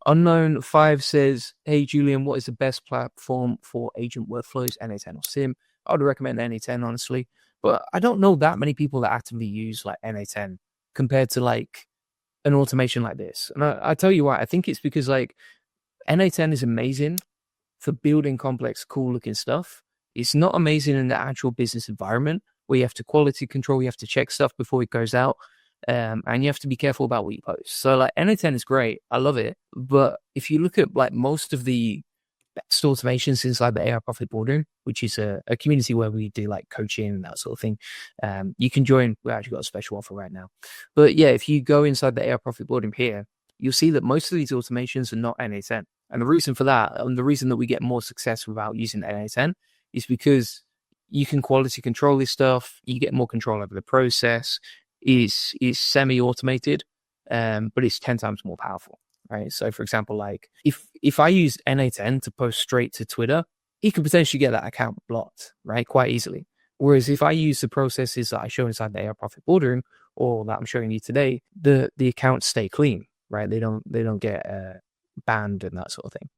Unknown5 says, hey, Julian, what is the best platform for agent workflows, NA10 or SIM? I would recommend NA10, honestly. But I don't know that many people that actively use like NA10 compared to like an automation like this. And I tell you why. I think it's because like NA10 is amazing for building complex, cool looking stuff. It's not amazing in the actual business environment where you have to quality control, you have to check stuff before it goes out, and you have to be careful about what you post. So like NA10 is great. I love it. But if you look at like most of the best automations inside the AI Profit Boardroom, which is a community where we do like coaching and that sort of thing, you can join. We actually got a special offer right now. But yeah, if you go inside the AI Profit Boardroom here, you'll see that most of these automations are not NA10. And the reason for that, and the reason that we get more success without using NA10 is because you can quality control this stuff. You get more control over the process. Is semi-automated, but it's 10 times more powerful, right? So for example, like if I use NA10 to post straight to Twitter, he could potentially get that account blocked, right? Quite easily. Whereas if I use the processes that I show inside the AI Profit Boardroom or that I'm showing you today, the accounts stay clean, right? They don't get banned and that sort of thing.